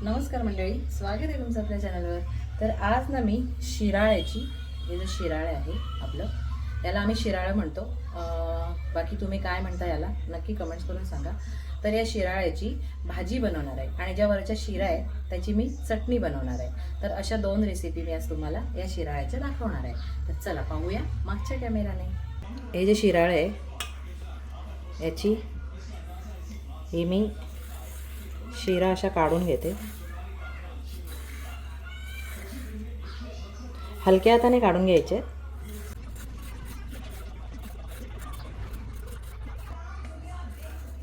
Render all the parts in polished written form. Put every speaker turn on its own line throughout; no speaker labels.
नमस्कार मंडळी, स्वागत आहे तुमचं आपल्या चॅनलवर. तर आज ना मी शिराळ्याची, हे जे शिराळे आहे आपलं, याला आम्ही शिराळं म्हणतो. बाकी तुम्ही काय म्हणता याला नक्की कमेंट्स करून सांगा. तर या शिराळ्याची भाजी बनवणार आहे आणि ज्या वरच्या शिरा आहे त्याची मी चटणी बनवणार आहे. तर अशा दोन रेसिपी मी आज तुम्हाला या शिराळ्याच्या दाखवणार आहे. तर चला पाहूया मागच्या कॅमेराने. हे जे शिराळं आहे याची ही मी शिरा अशा काढून घेते. हलक्या हाताने काढून घ्यायचे.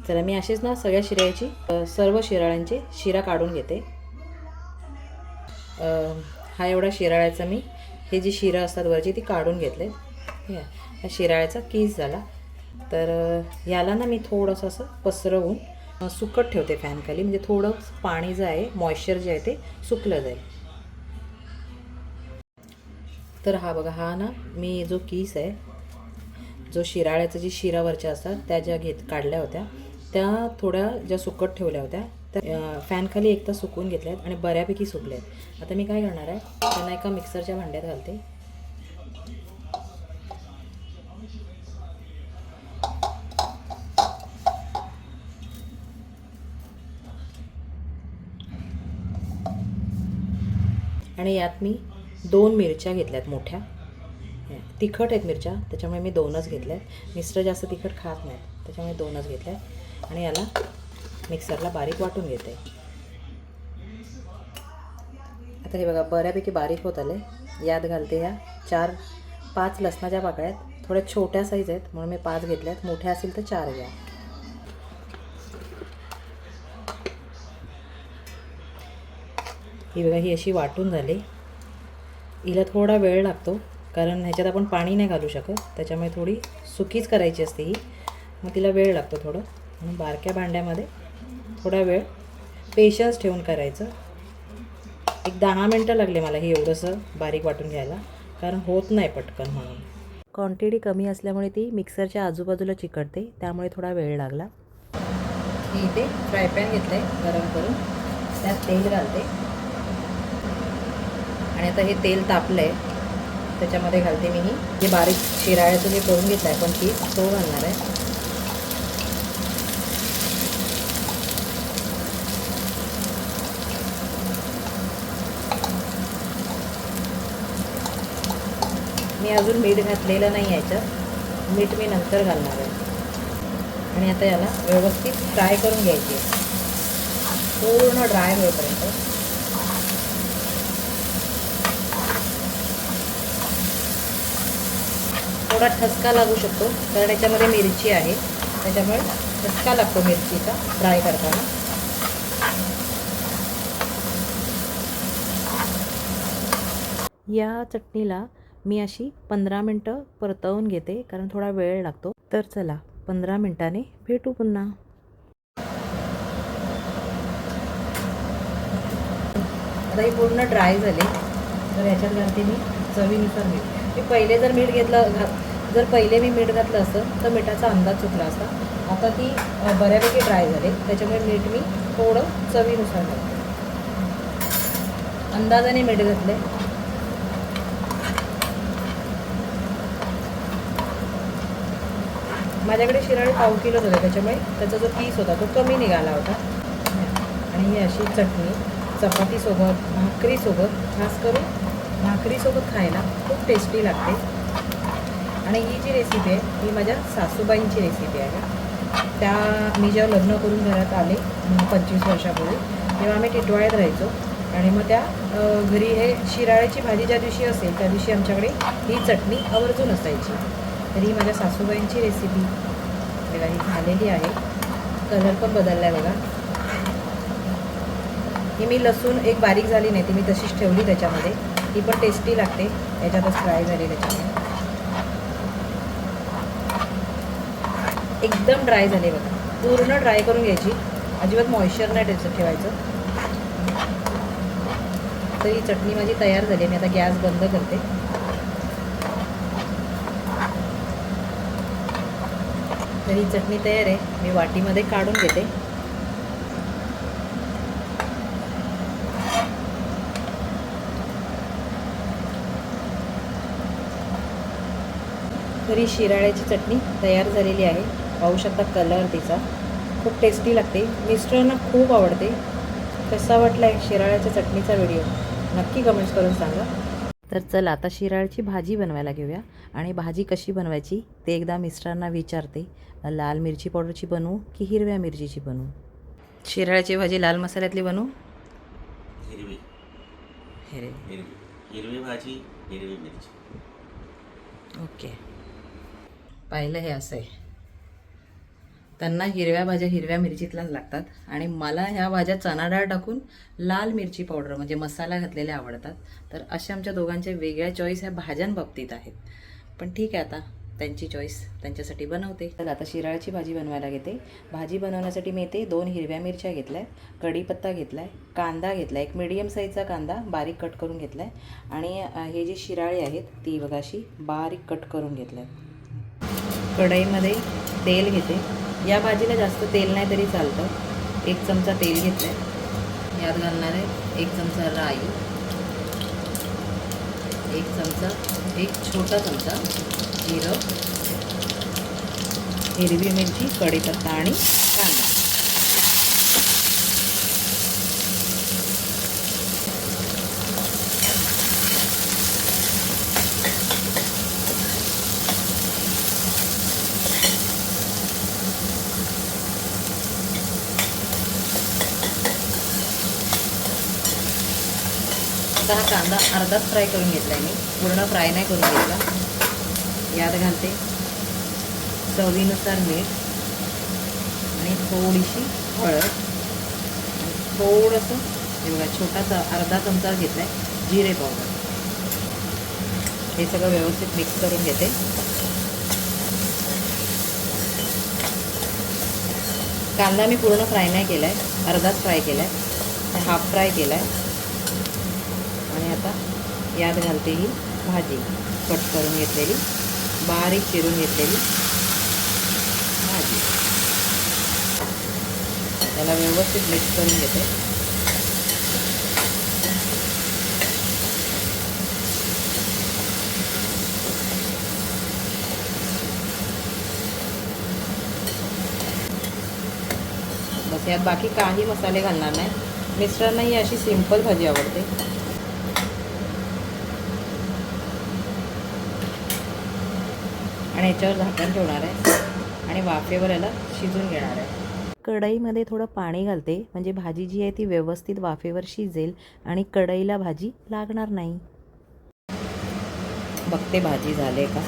चला मी अशीच ना सगळ्या शिराळ्याची सर्व शिराळ्यांची शिरा काढून घेते. हा एवढा शिराळ्याचा मी हे जी शिरा असतात वरची ती काढून घेतले. या शिराळ्याचा कीस झाला. तर याला ना मी थोडंसं असं पसरवून सुकत ठेवते फॅनखाली, म्हणजे थोडं पाणी जे आहे मॉइश्चर जे आहे ते सुकलं जाईल. तर हा बघा, हा ना मी जो कीस आहे, जो शिराळ्याचं जी शिरावरच्या असतात त्या ज्या काढल्या होत्या त्या थोड्या ज्या सुकत ठेवल्या होत्या त्या फॅनखाली एक तास सुकवून घेतल्या आहेत आणि बऱ्यापैकी सुकल्या आहेत. आता मी काय करणार आहे, त्यांना एका मिक्सरच्या भांड्यात घालते. आणि यात मी 2 मिरच्या घेतल्यात मोठ्या. तिखट आहेत मिरच्या, त्याच्यामुळे मी 2च घेतल्यात. मिस्टर जास्त तिखट खात नाहीत त्याच्यामुळे 2च घेतल्यात. आणि याला मिक्सरला बारीक वाटून घेते. आता हे बघा बऱ्यापैकी बारीक होत आले. यात घालते ह्या 4-5 लसणाच्या पाकळ्यात. थोड्या छोट्या साईज आहेत म्हणून मी 5 घेतल्यात, मोठ्या असेल तर 4 घ्या. ही बघा ही अशी वाटून झाली. हिला थोडा वेळ लागतो कारण ह्याच्यात आपण पाणी नाही घालू शकत, त्याच्यामुळे थोडी सुकीच करायची असते ही. मग तिला वेळ लागतो थोडं, म्हणून बारक्या भांड्यामध्ये थोडा वेळ पेशन्स ठेवून करायचं. एक 10 मिनटं लागले मला हे एवढंसं बारीक वाटून घ्यायला, कारण होत नाही पटकन म्हणून. क्वांटिटी कमी असल्यामुळे ती मिक्सरच्या आजूबाजूला चिकटते, त्यामुळे थोडा वेळ लागला. मी इथे फ्राय पॅन घेतलं आहे गरम करून, त्यात तेल घालते. आणि आता हे तेल तापलं आहे त्याच्यामध्ये घालते मी जे बारीक शिराळ्याचं जे करून घेतलं आहे पण तो घालणार आहे. मी अजून मीठ घातलेलं नाही याच्यात, मीठ मी नंतर घालणार आहे. आणि आता याला व्यवस्थित फ्राय करून घ्यायची आहे पूर्ण ड्राय होईपर्यंत. थोडा ठसका लागू शकतो कारण याच्यामध्ये मिरची आहे, त्याच्यामुळे ठसका लागतो मिरचीचा फ्राय करताना. या चटणीला मी अशी 15 मिनटं परतवून घेते कारण थोडा वेळ लागतो. तर चला 15 मिनटाने भेटू पुन्हा. आता ही पूर्ण ड्राय झाली. तर याच्यात घालते मी चवीनुसार मीठ. मी पहिले जर मीठ घेतलं जर पहिले मी मीठ घातलं असतं तर मिठाचा अंदाज चुकला असता. आता ती बऱ्यापैकी ड्राय झाली त्याच्यामुळे मीठ मी थोडं चवीनुसार घालते. अंदाजाने मीठ घातले. माझ्याकडे शिराळे 1/4 किलो होते त्याच्यामुळे त्याचा जो पीस होता तो कमी निघाला होता. आणि ही अशी चटणी चपातीसोबत भाकरीसोबत, खास करून भाकरीसोबत खायला खूप टेस्टी लागते. आणि ही जी रेसिपी आहे ही माझ्या सासूबाईंची रेसिपी आहे. त्या मी जेव्हा लग्न करून घरात आले 25 वर्षापूर्वी, तेव्हा आम्ही टिटवाळ्यात राहायचो. आणि मग त्या घरी हे शिराळ्याची भाजी ज्या दिवशी असेल त्या दिवशी आमच्याकडे ही चटणी आवर्जून असायची. तर ही माझ्या सासूबाईंची रेसिपी बघा ही झालेली आहे. कलर पण बदलला आहे बघा. ही मी लसूण एक बारीक झाली नाही ती मी तशीच ठेवली त्याच्यामध्ये. ही पण टेस्टी लागते याच्यातच फ्राय झाली त्याच्यामुळे. एकदम ड्राय झाले बघा, पूर्ण ड्राय करून घ्यायची, अजिबात मॉइश्चर नाही त्याचं ठेवायचं. तर ही चटणी माझी तयार झाली. मी आता गॅस बंद करते. तर ही चटणी तयार आहे. मी वाटीमध्ये काढून घेते. तर ही शिराळ्याची चटणी तयार झालेली आहे. पाहू शकता कलर तिचा. खूप टेस्टी लागते. मिस्टरांना खूप आवडते. कसा वाटला आहे शिराळ्याच्या चटणीचा व्हिडिओ नक्की कमेंट्स करून सांगा. तर चल आता शिराळ्याची भाजी बनवायला घेऊया. आणि भाजी कशी बनवायची ते एकदा मिस्टरांना विचारते. लाल मिरची पावडरची बनवू की हिरव्या मिरचीची बनवू? शिराळ्याची भाजी लाल मसाल्यातली बनवू?
हिरवी
हिरवी.
हिरवी भाजी, हिरवी मिरची.
ओके. पाहिलं हे असं आहे. त्यांना हिरव्या भाज्या हिरव्या मिरचीतल्याच लागतात आणि मला ह्या भाज्या चणा डाळ टाकून लाल मिरची पावडर म्हणजे मसाला घातलेल्या आवडतात. तर अशा आमच्या दोघांच्या वेगळ्या चॉईस ह्या भाज्यांबाबतीत आहेत. पण ठीक आहे, आता त्यांची चॉईस त्यांच्यासाठी बनवते. तर आता शिराळ्याची भाजी बनवायला घेते. भाजी बनवण्यासाठी मी इथे 2 हिरव्या मिरच्या घेतल्या आहे, कढीपत्ता घेतला आहे, कांदा घेतला आहे, एक मीडियम साईजचा कांदा बारीक कट करून घेतला आहे आणि हे जी शिराळी आहेत ती बघा अशी बारीक कट करून घेतल्या आहेत. कढईमध्ये तेल घेते. या भाजीला जास्त तेल नाही तरी चालतं. 1 चमचा तेल घेतलं आहे. यात घालणार आहे 1 चमचा राई, 1 छोटा चमचा जिरं, हिरवी मिरची, कढीपत्ता आणि कांदा. आता हा कांदा अर्धाच फ्राय करून घेतला आहे मी, पूर्ण फ्राय नाही करून घेतला. यात घालते चवीनुसार मीठ आणि थोडीशी हळद आणि थोडंसं हे बघा छोटासा अर्धा चमचा घेतला आहे जिरे पावडर. हे सगळं व्यवस्थित मिक्स करून घेते. कांदा मी पूर्ण फ्राय नाही केला आहे, अर्धाच फ्राय केला आहे, हाफ फ्राय केला आहे. आणि आता यात घालते ही भाजी कट करून घेतलेली, बारीक चिरून घेतलेली भाजी. त्याला व्यवस्थित मिक्स करून घेते. बस यात बाकी काही मसाले घालणार नाही. मिस्टरांना ही अशी सिंपल भाजी आवडते. आणि याच्यावर झाकण ठेवणार आहे आणि वाफेवर याला शिजून घेणार आहे. कढईमध्ये थोडं पाणी घालते म्हणजे भाजी जी आहे ती व्यवस्थित वाफेवर शिजेल आणि कढईला भाजी लागणार नाही. बघते भाजी झाले का.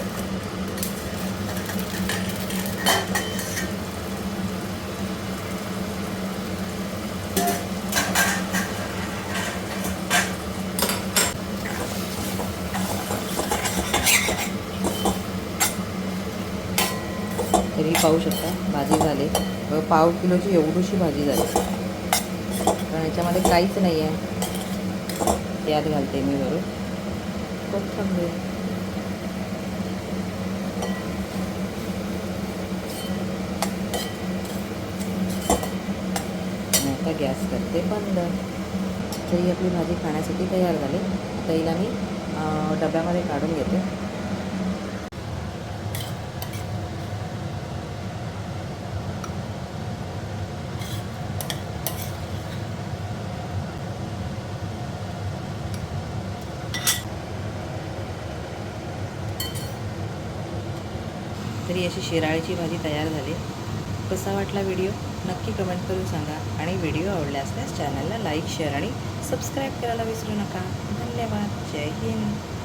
तरी पाहू शकता भाजी झाली. पाव किलोची एवढीशी भाजी झाली, कारण याच्यामध्ये काहीच नाही आहे. यात घालते मी वरून कोथिंबीर. आणि आता गॅस करते बंद. तरी आपली भाजी खाण्यासाठी तयार झाली. आता हिला मी डब्यामध्ये काढून घेते. तरी अशी शिराळीची भाजी तयार झाली. कसा वाटला व्हिडिओ नक्की कमेंट करून सांगा. आणि व्हिडिओ आवडला असल्यास चॅनलला लाईक, शेअर आणि सबस्क्राईब करायला विसरू नका. धन्यवाद. जय हिंद.